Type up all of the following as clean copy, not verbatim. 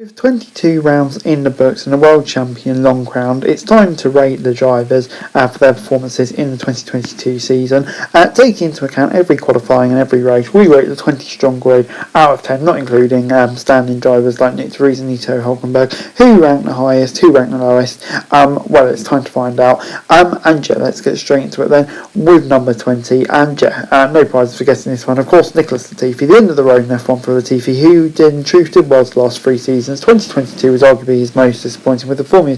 With 22 rounds in the books and a world champion long crowned, it's time to rate the drivers for their performances in the 2022 season. Taking into account every qualifying and every race, we rate the 20 strong grid out of 10, not including standing drivers like Nick DeVries and Nico Hulkenberg. Who ranked the highest, who ranked the lowest? Well, it's time to find out. And yeah, let's get straight into it then with number 20. And yeah, no prizes for guessing this one. Of course, Nicholas Latifi, the end of the road in F1 for Latifi, who in truth did well the last 3 seasons. 2022 was arguably his most disappointing, with the former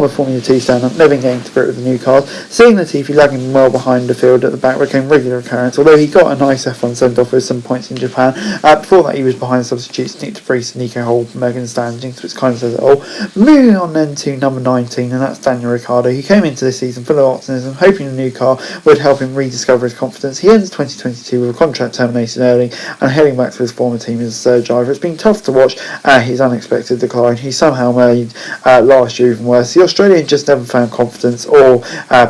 Formula 2 stand-up never getting to grip with the new cars. Seeing Latifi lagging well behind the field at the back became regular occurrence, although he got a nice F1 send-off with some points in Japan. Before that, he was behind substitutes Nick DeVries and Nico Hulkenberg in the standings, which kind of says it all. Moving on then to number 19, and that's Daniel Ricciardo, who came into this season full of optimism, hoping the new car would help him rediscover his confidence. He ends 2022 with a contract terminated early and heading back to his former team as a third driver. It's been tough to watch his unexpected decline. He somehow made last year even worse. The Australian just never found confidence or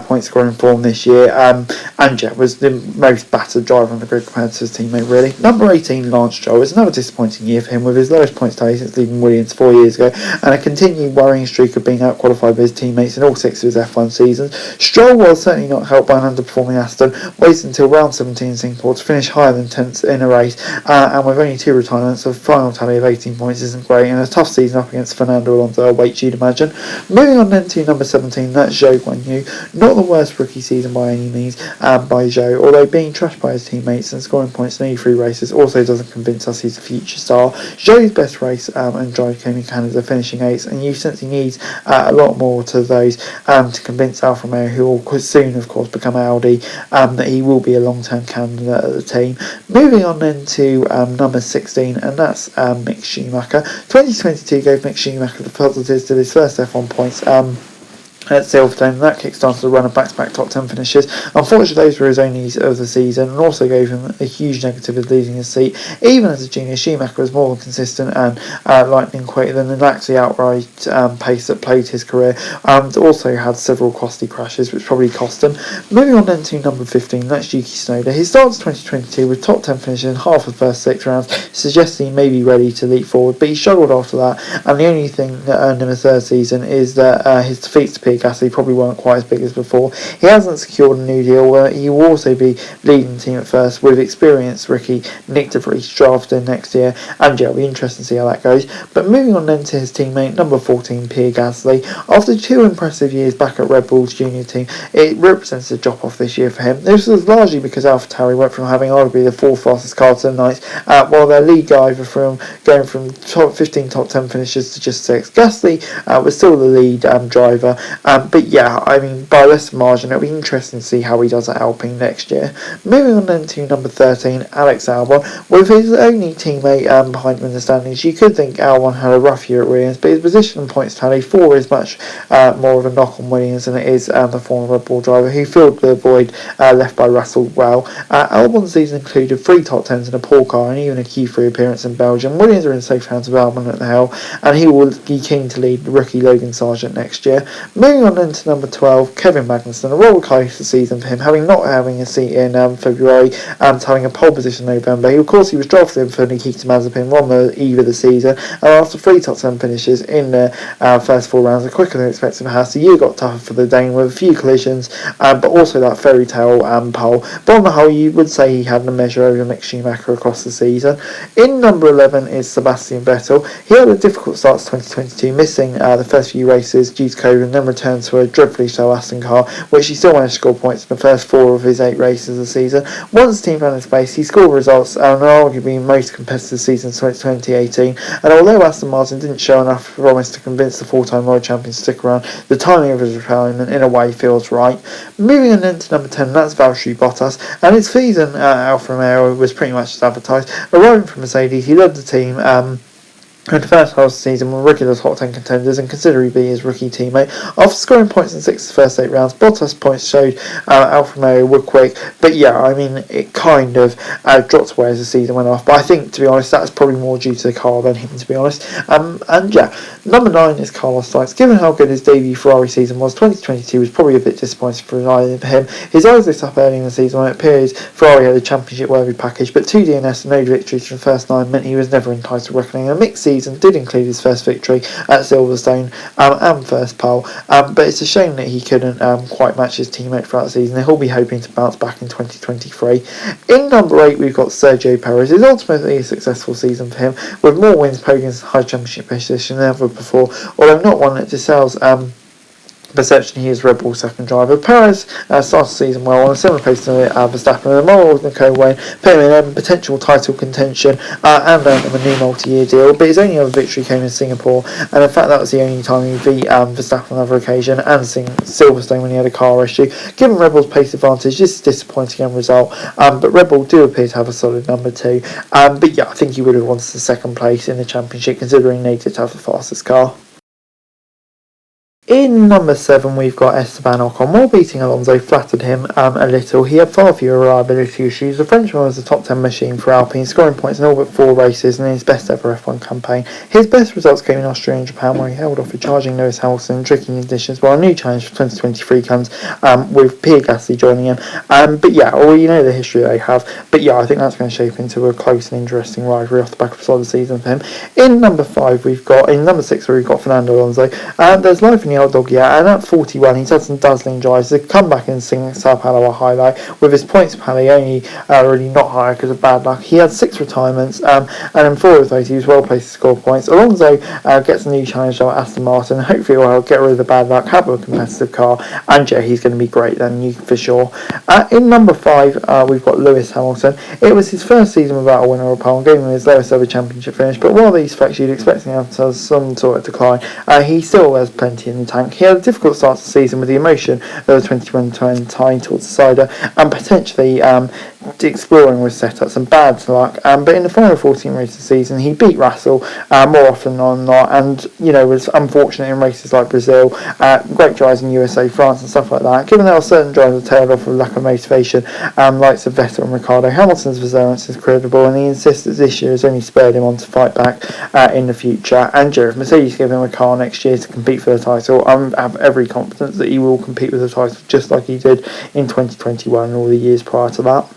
point scoring form this year, and yeah, was the most battered driver on the grid compared to his teammate really. Number 18, Lance Stroll, was another disappointing year for him, with his lowest points tally since leaving Williams 4 years ago, and a continued worrying streak of being outqualified by his teammates in all 6 of his F1 seasons. Stroll was certainly not helped by an underperforming Aston, waited until round 17 in Singapore to finish higher than 10th in a race, and with only 2 retirements, a final tally of 18 points isn't great, and a tough season up against Fernando Alonso awaits, you'd imagine. Moving on then to number 17, that's Zhou Guanyu. Not the worst rookie season by any means by Zhou, although being trashed by his teammates and scoring points in only 3 races also doesn't convince us he's a future star. Zhou's best race and drive came in Canada, finishing 8th, and you sense he needs a lot more to those to convince Alfa Romeo, who will soon of course become Audi, that he will be a long-term candidate at the team. Moving on then to number 16, and that's Mick Schumacher. 2022 gave Mick Schumacher the positives to his first F1 points at Silverstone, and that kick-started a run of back-to-back top 10 finishes. Unfortunately, those were his only of the season, and also gave him a huge negative of losing his seat. Even as a junior, Schumacher was more consistent and lightning quicker than the actually outright pace that plagued his career, and also had several costly crashes, which probably cost him. Moving on then to number 15, that's YUKI Tsunoda. His start to 2022 with top 10 finishes in half of the first 6 rounds suggests he may be ready to leap forward, but he struggled after that, and the only thing that earned him a third season is that his defeats to Pierre Gasly probably weren't quite as big as before. He hasn't secured a new deal, where he will also be leading the team at first, with experienced rookie Nick DeVries drafted next year, and yeah, it'll be interesting to see how that goes. But moving on then to his teammate, number 14, Pierre Gasly. After 2 impressive years back at Red Bull's junior team, it represents a drop-off this year for him. This was largely because AlphaTauri went from having arguably the 4th fastest car to the 9th, while their lead driver from going from 15 top 10 finishes to just 6. Gasly was still the lead driver, but yeah, I mean, by less margin, it'll be interesting to see how he does at Alpine next year. Moving on then to number 13, Alex Albon. With his only teammate behind him in the standings, you could think Albon had a rough year at Williams, but his position and points tally 4 is much more of a knock on Williams than it is the former Red Bull driver, who filled the void left by Russell well. Albon's season included 3 top 10s in a poor car and even a Q3 appearance in Belgium. Williams are in safe hands with Albon at the helm, and he will be keen to lead rookie Logan Sargent next year. Moving on then to number 12, Kevin Magnussen. A roller coaster season for him, not having a seat in February and having a pole position in November. Of course, he was drafted in for Nikita Mazepin on the eve of the season, and after 3 top 10 finishes in the first 4 rounds, quicker than expected for Haas. The year got tougher for the Dane with a few collisions, but also that fairy tale pole. But on the whole, you would say he had a measure over Mick Schumacher across the season. In number 11 is Sebastian Vettel. He had a difficult start to 2022, missing the first few races due to COVID, and then returned to a dreadfully slow Aston car, which he still managed to score points in the first 4 of his 8 races of the season. Once the team found its pace, he scored results and arguably most competitive season since 2018, and although Aston Martin didn't show enough promise to convince the 4-time world champion to stick around, the timing of his retirement in a way feels right. Moving on then to number 10, that's Valtteri Bottas, and his season at Alfa Romeo was pretty much as advertised. Arriving from Mercedes, he led the team in the first half of the season were regular top 10 contenders and considerably his rookie teammate. After scoring points in 6 of the first 8 rounds, Bottas' points showed Alfa Romeo were quick, but yeah, I mean, it kind of dropped away as the season went off, but I think, to be honest, that's probably more due to the car than him, to be honest. And yeah, number 9 is Carlos Sainz. Given how good his debut Ferrari season was, 2022 was probably a bit disappointing for him. His eyes lit up early in the season when it appears Ferrari had a championship worthy package, but 2 DNS and no victories from the first 9 meant he was never entitled to reckoning. A mixed season season did include his first victory at Silverstone and first pole, but it's a shame that he couldn't quite match his teammate throughout the season. He'll be hoping to bounce back in 2023. In number 8 we've got Sergio Perez. It's ultimately a successful season for him, with more wins, podiums and high championship position than ever before, although not one that dissells perception he is Red Bull's second driver. Perez started the season well on a similar pace to Verstappen, and the moral and co-win put him in potential title contention and earned him a new multi-year deal, but his only other victory came in Singapore, and in fact that was the only time he beat Verstappen on another occasion, and Silverstone when he had a car issue. Given Red Bull's pace advantage, this is a disappointing end result, but Red Bull do appear to have a solid number 2, but yeah, I think he would have wanted the second place in the championship considering they did have the fastest car. In number 7 we've got Esteban Ocon. While beating Alonso flattered him a little, he had far fewer reliability issues. The Frenchman was a top 10 machine for Alpine, scoring points in all but 4 races in his best ever F1 campaign. His best results came in Austria and Japan, where he held off a charging Lewis Hamilton in tricky conditions, while a new challenge for 2023 comes with Pierre Gasly joining him. But yeah, you know the history they have, but yeah, I think that's going to shape into a close and interesting rivalry off the back of a solid season for him. In number 6 we've got Fernando Alonso. There's life in the old dog, yeah, and at 41 he's had some dazzling drives. The comeback in Sao Paulo a highlight, with his points tally only really not higher because of bad luck. He had 6 retirements, and in 4 of those he was well placed to score points. Alonso gets a new challenge at Aston Martin. Hopefully he'll get rid of the bad luck, have a competitive car, and yeah, he's going to be great then, you for sure. In number 5 we've got Lewis Hamilton. It was his first season without a winner or a pole, and gave him his lowest ever championship finish, but while these facts you'd expect him to have some sort of decline, he still has plenty in the tank. He had a difficult start to the season with the emotion of the 2021 title decider and potentially exploring with setups and bad luck, but in the final 14 races of the season he beat Russell more often than not, and was unfortunate in races like Brazil, great drives in USA, France and stuff like that. Given there are certain drivers that tailed off with lack of motivation, likes of Vettel and Ricciardo, Hamilton's resilience is credible, and he insists that this year has only spurred him on to fight back in the future. And if Mercedes give him a car next year to compete for the title, I have every confidence that he will compete with the title just like he did in 2021 and all the years prior to that.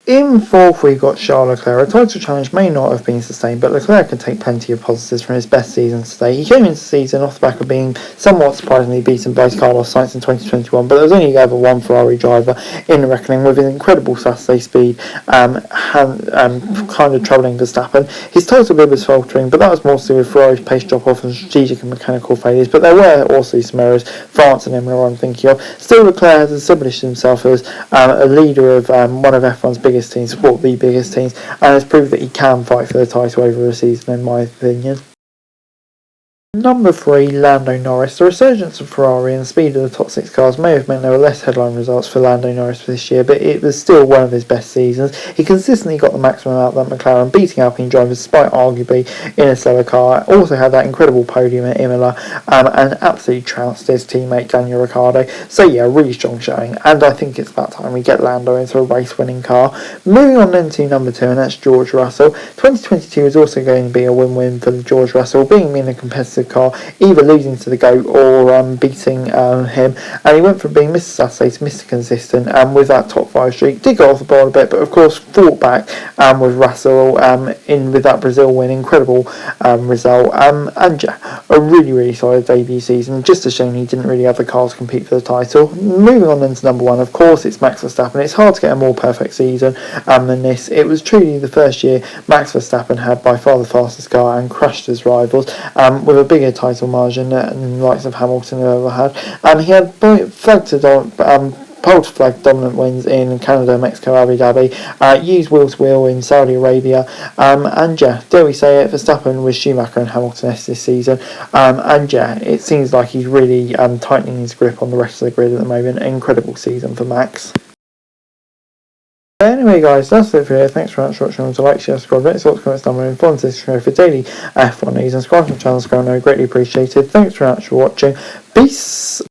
In 4th we've got Charles Leclerc. A title challenge may not have been sustained, but Leclerc can take plenty of positives from his best season today. He came into the season off the back of being somewhat surprisingly beaten by Carlos Sainz in 2021, but there was only ever one Ferrari driver in the reckoning, with his incredible Saturday speed kind of troubling Verstappen. His total bid was faltering, but that was more to do with Ferrari's pace drop-off and strategic and mechanical failures, but there were also some errors, France and Imola I'm thinking of. Still, Leclerc has established himself as a leader of one of F1's biggest teams, well, the biggest teams, and has proved that he can fight for the title over a season, in my opinion. Number 3, Lando Norris. The resurgence of Ferrari and the speed of the top 6 cars may have meant there were less headline results for Lando Norris this year, but it was still one of his best seasons. He consistently got the maximum out of that McLaren, beating Alpine drivers despite arguably in a slower car. Also had that incredible podium at Imola, and absolutely trounced his teammate Daniel Ricciardo. So yeah, really strong showing, and I think it's about time we get Lando into a race-winning car. Moving on then to number 2, and that's George Russell. 2022 is also going to be a win-win for George Russell, being in a competitive car, either losing to the GOAT or beating him, and he went from being Mr. Saturday to Mr. Consistent, and with that top 5 streak did go off the board a bit, but of course fought back with Russell with that Brazil win, incredible result, and yeah, a really solid debut season. Just a shame he didn't really have the car to compete for the title. Moving on then to number 1, of course it's Max Verstappen. It's hard to get a more perfect season than this. It was truly the first year Max Verstappen had by far the fastest car and crushed his rivals with a bigger title margin than the likes of Hamilton have ever had. He had pole to flag dominant wins in Canada, Mexico, Abu Dhabi, used wheel to wheel in Saudi Arabia, and yeah, dare we say it, Verstappen was Schumacher and Hamilton-esque this season, and yeah, it seems like he's really tightening his grip on the rest of the grid at the moment. Incredible season for Max. Anyway guys, that's it for here. Thanks very much for watching. Remember to like, share, subscribe, rate, comments down below, and follow this channel for daily F1 news, and subscribe to the channel, greatly appreciated. Thanks very much for watching. Peace.